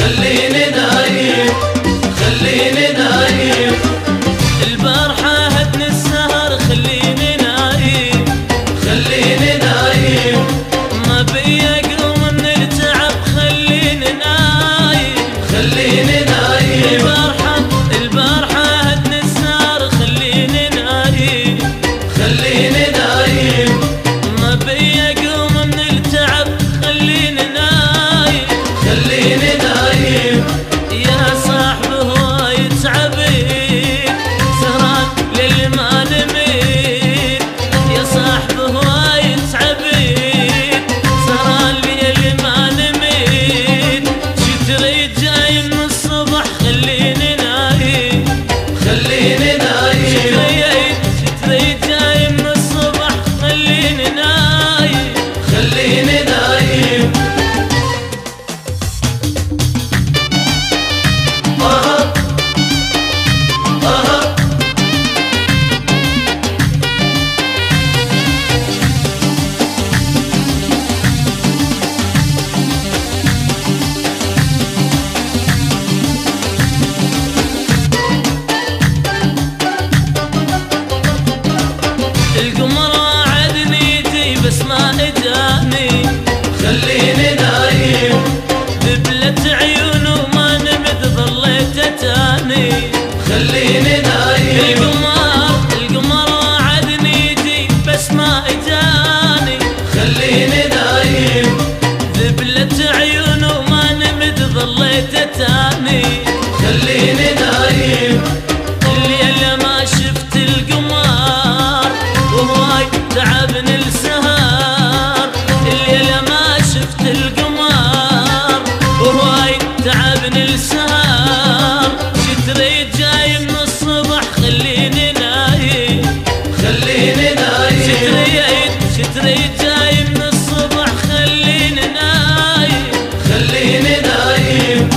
خليني نايم خليني نايم البارحة هدني السهر خليني نايم خليني نايم ما بي اقوم من التعب خليني نايم خليني نايم البارحة هدني السهر خليني نايم خليني نايم ما بي اقوم من التعب خليني نايم خليني نايم يا صاحب هواي تعبين سهران للي ما نميت يا صاحب هواي تعبين سهران للي ما نميت شو تريد جاي من الصبح خليني نايم خليني نايم شو تريد جاي من الصبح خليني نايم خليني نايم القمر وعدني يجي بس ما اجاني خليني نايم دبلت عيونه ما نمد ظليت اتاني خليني نايم القمر وعدني يجي بس ما اجاني خليني نايم دبلت عيونه ما نمد ظليت اتاني خليني نايم الليلة ما شفت القمر وهواي تعبني السهر الليلة ما شفت القمر وهواي تعبني السهر شو تريد جاي من الصبح خليني نايم خليني نايم شو تريد جاي من الصبح خليني نايم خليني نايم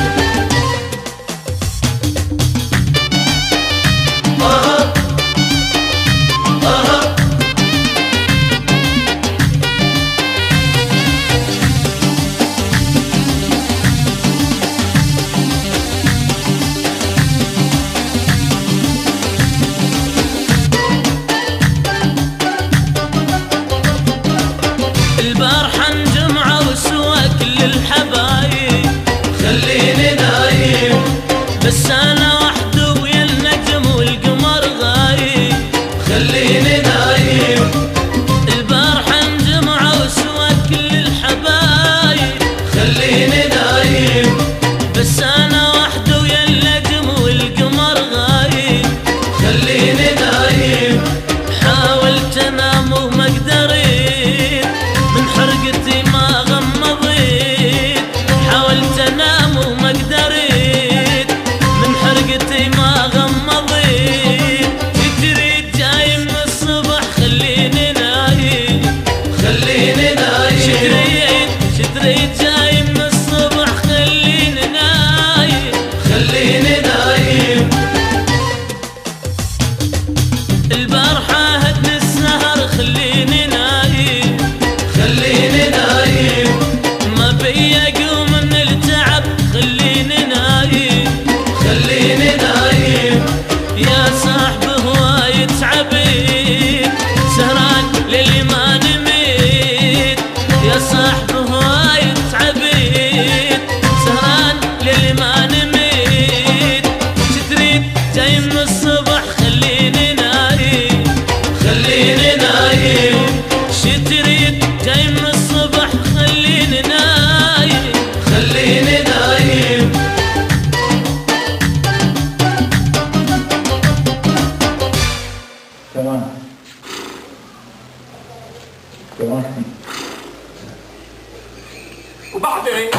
البارحة انجمعوا وسوا كل الحبايب خليني نايم بس انا وحده ويا النجم والقمر غايب خليني نايم البارحة انجمعوا وسوا كل الحبايب خليني نايم بس انا وحده ويا النجم والقمر غايب خليني نايم حاولت انام وما قدرت من حرقتي ما غمضت حاولت انام وما قدرت من حرقتي ما غمضت تريد جاي من الصبح خليني نايم خليني نايم شو تريد جاي من الصبح خليني نايم خليني نايم البارحة هدني السهر خليني نايم خليني نايم ما بي اقوم من التعب خليني نايم خليني نايم يا صاحب هواي تعبين سهران للي ما نميت يا صاحب هواي تعبين سهران للي ما نميت شو تريد جاي من الصبح خليني نايم خليني نايم شو تريد جاي من الصبح خليني نايم خليني نايم تمام تمام وبعدين